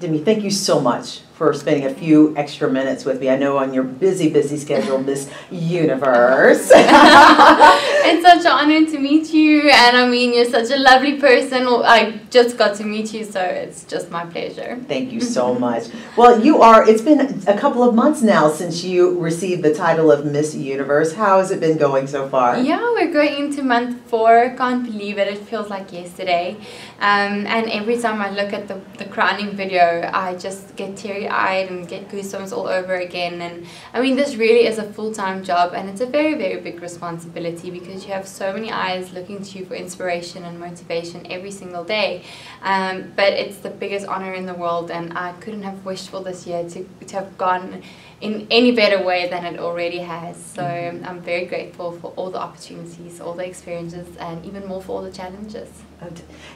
Demi, thank you so much for spending a few extra minutes with me. I know on your busy, busy schedule, Miss Universe. It's such an honor to meet you, and I mean, you're such a lovely person. I just got to meet you, so it's just my pleasure. Thank you so much. Well, it's been a couple of months now since you received the title of Miss Universe. How has it been going so far? Yeah, we're going into month 4. Can't believe it. It feels like yesterday. And every time I look at the crowning video, I just get teary-eyed and get goosebumps all over again. And I mean, this really is a full-time job, and it's a very, very big responsibility because you have so many eyes looking to you for inspiration and motivation every single day. But it's the biggest honor in the world, and I couldn't have wished for this year to have gone in any better way than it already has. So I'm very grateful for all the opportunities, all the experiences, and even more for all the challenges.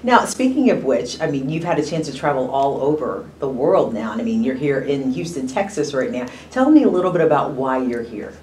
Now, speaking of which, I mean, you've had a chance to travel all over the world now. And I mean, you're here in Houston, Texas right now. Tell me a little bit about why you're here.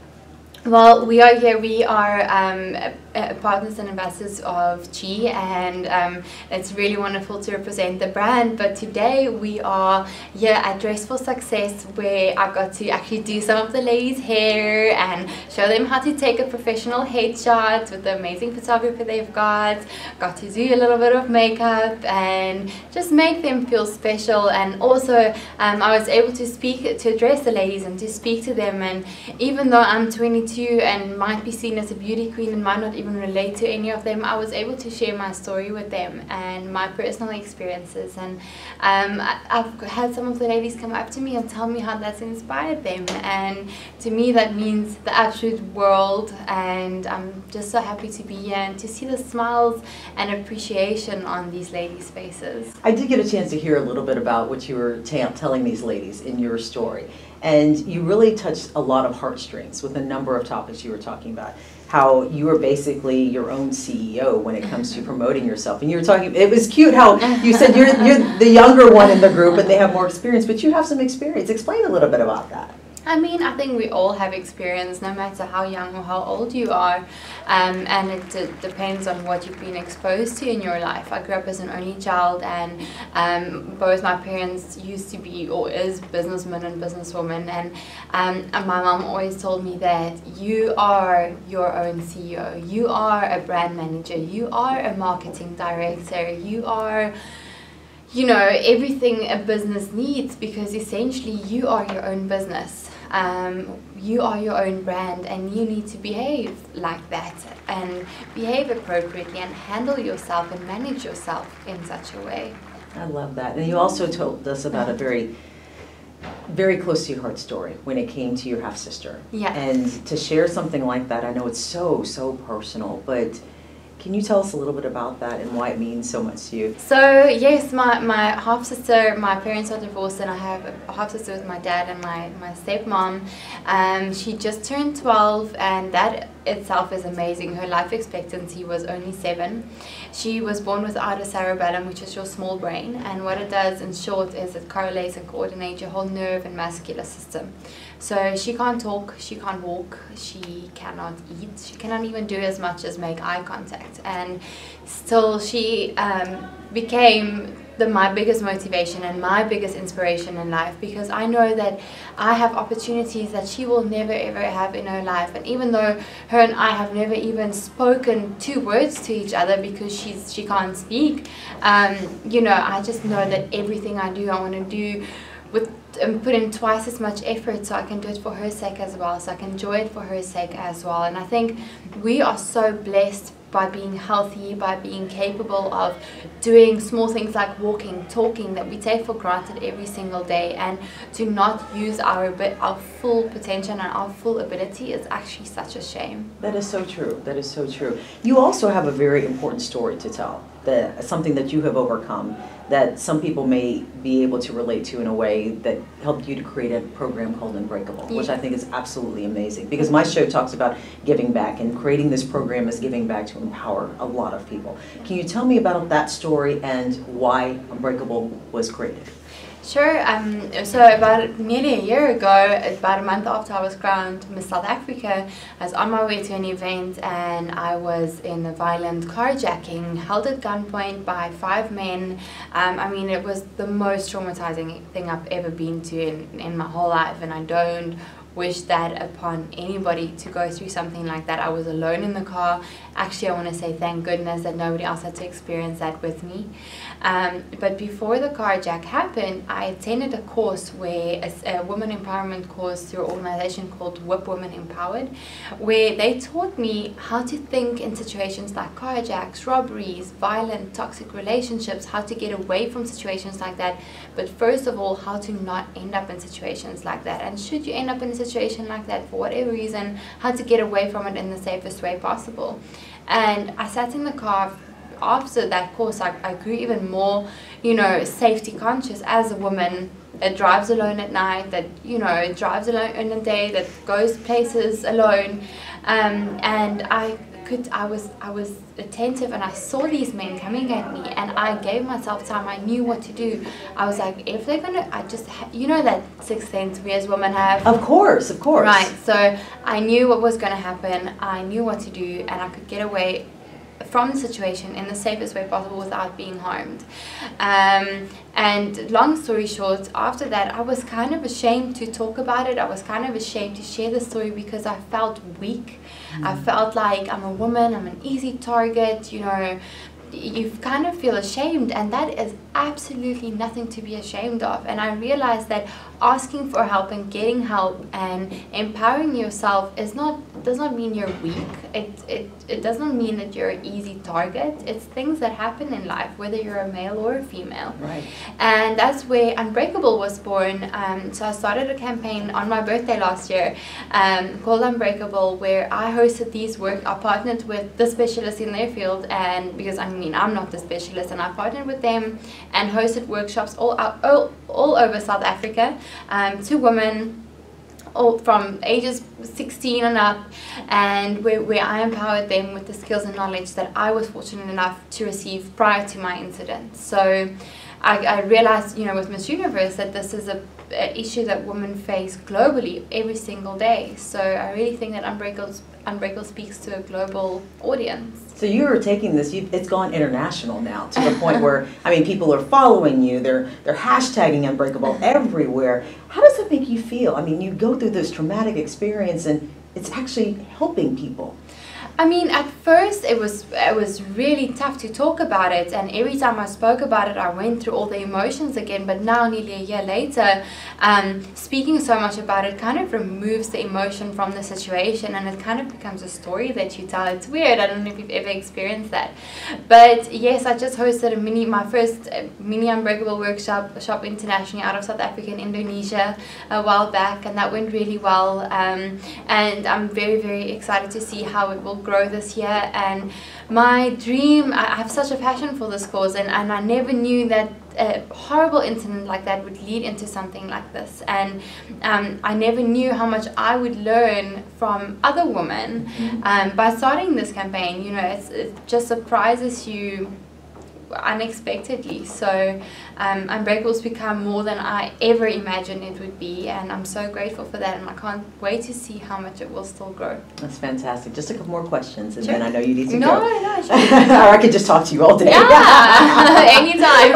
Well, we are here. We are partners and ambassadors of Chi, and it's really wonderful to represent the brand. But today we are here at Dress for Success, where I got to actually do some of the ladies' hair and show them how to take a professional headshot with the amazing photographer they've got. Got to do a little bit of makeup and just make them feel special. And also I was able to address the ladies and to speak to them. And even though I'm 22 and might be seen as a beauty queen and might not even relate to any of them, I was able to share my story with them and my personal experiences. And I've had some of the ladies come up to me and tell me how that's inspired them, and to me that means the absolute world. And I'm just so happy to be here and to see the smiles and appreciation on these ladies' faces. I did get a chance to hear a little bit about what you were telling these ladies in your story. And you really touched a lot of heartstrings with a number of topics you were talking about. How you are basically your own CEO when it comes to promoting yourself. And you were talking, it was cute how you said you're the younger one in the group and they have more experience, but you have some experience. Explain a little bit about that. I mean, I think we all have experience, no matter how young or how old you are, and it depends on what you've been exposed to in your life. I grew up as an only child, and both my parents used to be or is businessmen and businesswomen, and my mom always told me that you are your own CEO, you are a brand manager, you are a marketing director, you are, you know, everything a business needs, because essentially you are your own business. You are your own brand, and you need to behave like that and behave appropriately and handle yourself and manage yourself in such a way. I love that. And you also told us about a very, very close to your heart story when it came to your half-sister. Yeah. And to share something like that, I know it's so personal, but can you tell us a little bit about that and why it means so much to you? So yes, my half-sister, my parents are divorced, and I have a half-sister with my dad and my stepmom. She just turned 12, and that itself is amazing. Her life expectancy was only 7. She was born without a cerebellum, which is your small brain, and what it does in short is it correlates and coordinates your whole nerve and muscular system. So she can't talk, she can't walk, she cannot eat, she cannot even do as much as make eye contact, and still she became my biggest motivation and my biggest inspiration in life, because I know that I have opportunities that she will never ever have in her life. And even though her and I have never even spoken 2 words to each other because she can't speak, you know, I just know that everything I do, I want to do with put in twice as much effort, so I can do it for her sake as well, so I can enjoy it for her sake as well. And I think we are so blessed by being healthy, by being capable of doing small things like walking, talking, that we take for granted every single day, and to not use our full potential and our full ability is actually such a shame. That is so true. That is so true. You also have a very important story to tell, something that you have overcome that some people may be able to relate to in a way that helped you to create a program called Unbreakable, which I think is absolutely amazing, because my show talks about giving back, and creating this program is giving back to empower a lot of people. Can you tell me about that story and why Unbreakable was created? Sure. So about nearly a year ago, about a month after I was crowned Miss South Africa, I was on my way to an event and I was in a violent carjacking, held at gunpoint by 5 men. I mean, it was the most traumatizing thing I've ever been to in my whole life, and I don't wish that upon anybody to go through something like that. I was alone in the car. Actually, I want to say thank goodness that nobody else had to experience that with me. But before the carjack happened, I attended a course where a women empowerment course through an organization called Whip Women Empowered, where they taught me how to think in situations like carjacks, robberies, violent, toxic relationships, how to get away from situations like that. But first of all, how to not end up in situations like that. And should you end up in a situation like that for whatever reason, how to get away from it in the safest way possible. And I sat in the car. After that course, I grew even more, safety conscious as a woman that drives alone at night, that, drives alone in the day, that goes places alone. And I was attentive, and I saw these men coming at me, and I gave myself time. I knew what to do. I was like, if they're gonna, that sixth sense we as women have. Of course. Right. So I knew what was gonna happen. I knew what to do, and I could get away from the situation in the safest way possible without being harmed. And long story short, after that, I was kind of ashamed to talk about it. I was kind of ashamed to share the story because I felt weak. I felt like I'm a woman, I'm an easy target, you kind of feel ashamed, and that is absolutely nothing to be ashamed of. And I realized that asking for help and getting help and empowering yourself does not mean you're weak. It doesn't mean that you're an easy target. It's things that happen in life, whether you're a male or a female. Right. And that's where Unbreakable was born. So I started a campaign on my birthday last year called Unbreakable, where I hosted these I partnered with the specialists in their field, and because I'm not the specialist, and I partnered with them and hosted workshops all over South Africa to women all from ages 16 and up, and where I empowered them with the skills and knowledge that I was fortunate enough to receive prior to my incident. So I realized, with Miss Universe, that this is an issue that women face globally every single day. So I really think that Unbreakable speaks to a global audience. So you're taking this, it's gone international now, to the point where, people are following you, they're hashtagging Unbreakable everywhere. How does that make you feel? You go through this traumatic experience and it's actually helping people. At first it was really tough to talk about it, and every time I spoke about it I went through all the emotions again. But now, nearly a year later, speaking so much about it kind of removes the emotion from the situation, and it kind of becomes a story that you tell. It's weird. I don't know if you've ever experienced that. But yes, I just hosted my first mini Unbreakable workshop internationally out of South Africa and Indonesia a while back, and that went really well. And I'm very, very excited to see how it will grow this year. And my dream, I have such a passion for this cause, and I never knew that a horrible incident like that would lead into something like this. And I never knew how much I would learn from other women by starting this campaign. It just surprises you unexpectedly. So Unbreakable's become more than I ever imagined it would be, and I'm so grateful for that, and I can't wait to see how much it will still grow. That's fantastic. Just a couple more questions, and then I know you need to go. No, sure. Or I could just talk to you all day. Yeah, anytime.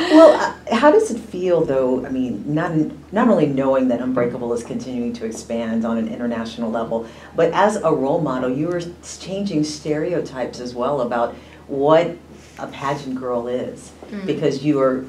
Well, how does it feel, though, not only knowing that Unbreakable is continuing to expand on an international level, but as a role model, you are changing stereotypes as well about what a pageant girl is, because you are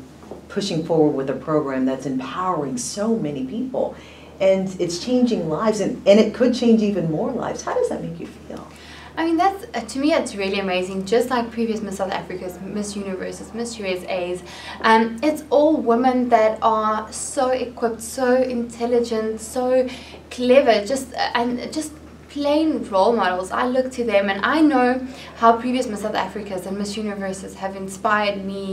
pushing forward with a program that's empowering so many people, and it's changing lives, and it could change even more lives. How does that make you feel? That's, to me, it's really amazing. Just like previous Miss South Africa's, Miss Universes, Miss USA's, it's all women that are so equipped, so intelligent, so clever, just plain role models. I look to them, and I know how previous Miss South Africas and Miss Universes have inspired me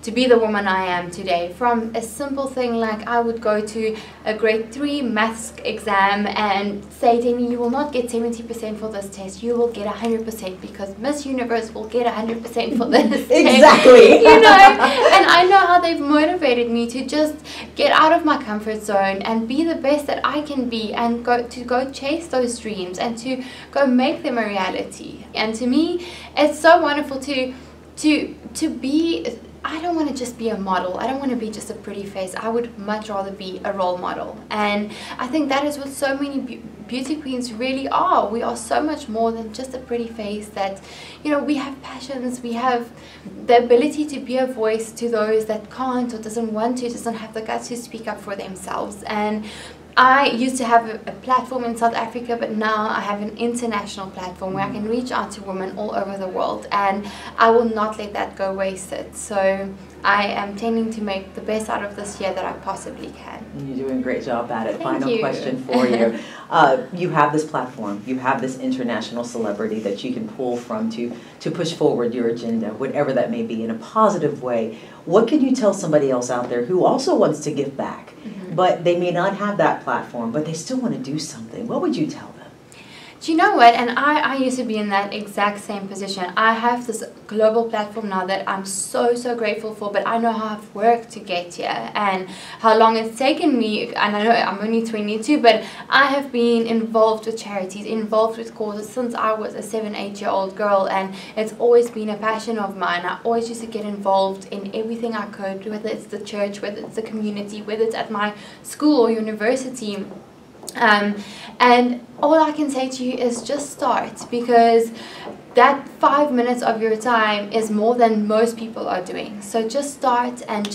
to be the woman I am today. From a simple thing like I would go to a grade 3 maths exam and say, Demi, you will not get 70% for this test, you will get 100% because Miss Universe will get 100% for this Exactly. test. You know, and I know how they've motivated me to just get out of my comfort zone and be the best that I can be, and go chase those dreams and to go make them a reality. And to me, it's so wonderful to be. I don't want to just be a model. I don't want to be just a pretty face. I would much rather be a role model. And I think that is what so many beauty queens really are. We are so much more than just a pretty face. That, you know, we have passions. We have the ability to be a voice to those that can't or doesn't want to, doesn't have the guts to speak up for themselves. And I used to have a platform in South Africa, but now I have an international platform where I can reach out to women all over the world, and I will not let that go wasted. So I am tending to make the best out of this year that I possibly can. You're doing a great job at it. Thank Final you. question for you. You have this platform, you have this international celebrity that you can pull from to push forward your agenda, whatever that may be, in a positive way. What can you tell somebody else out there who also wants to give back, but they may not have that platform, but they still want to do something? What would you tell them? Do you know what? And I used to be in that exact same position. I have this global platform now that I'm so grateful for, but I know how I've worked to get here and how long it's taken me. And I know I'm only 22, but I have been involved with charities, involved with causes since I was a 7-8-year-old girl, and it's always been a passion of mine. I always used to get involved in everything I could, whether it's the church, whether it's the community, whether it's at my school or university. And all I can say to you is just start, because that 5 minutes of your time is more than most people are doing. So just start, and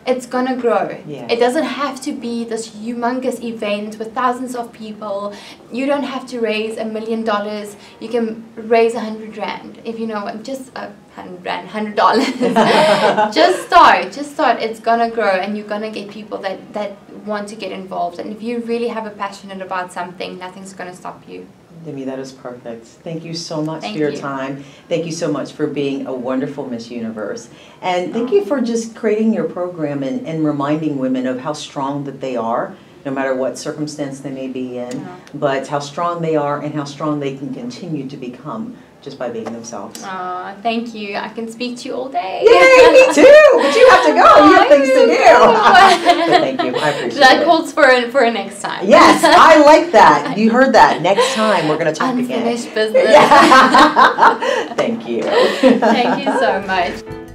it's gonna grow. Yeah. It doesn't have to be this humongous event with thousands of people. You don't have to raise $1 million. You can raise 100 rand, if you know what, just 100 rand, $100. Just start. It's gonna grow, and you're gonna get people that want to get involved. And if you really have a passion about something, nothing's gonna stop you. Demi, that is perfect. Thank you so much Thank for your you. time. Thank you so much for being a wonderful Miss Universe. And thank you for just creating your program and reminding women of how strong that they are, no matter what circumstance they may be in, but how strong they are and how strong they can continue to become just by being themselves. Oh, thank you. I can speak to you all day. Yay, me too! But you have to go. You have things to do. But thank you. I appreciate it. That calls for a next time. Yes, I like that. You heard that. Next time we're going to talk again. Unfinished business. Thank you. Thank you so much.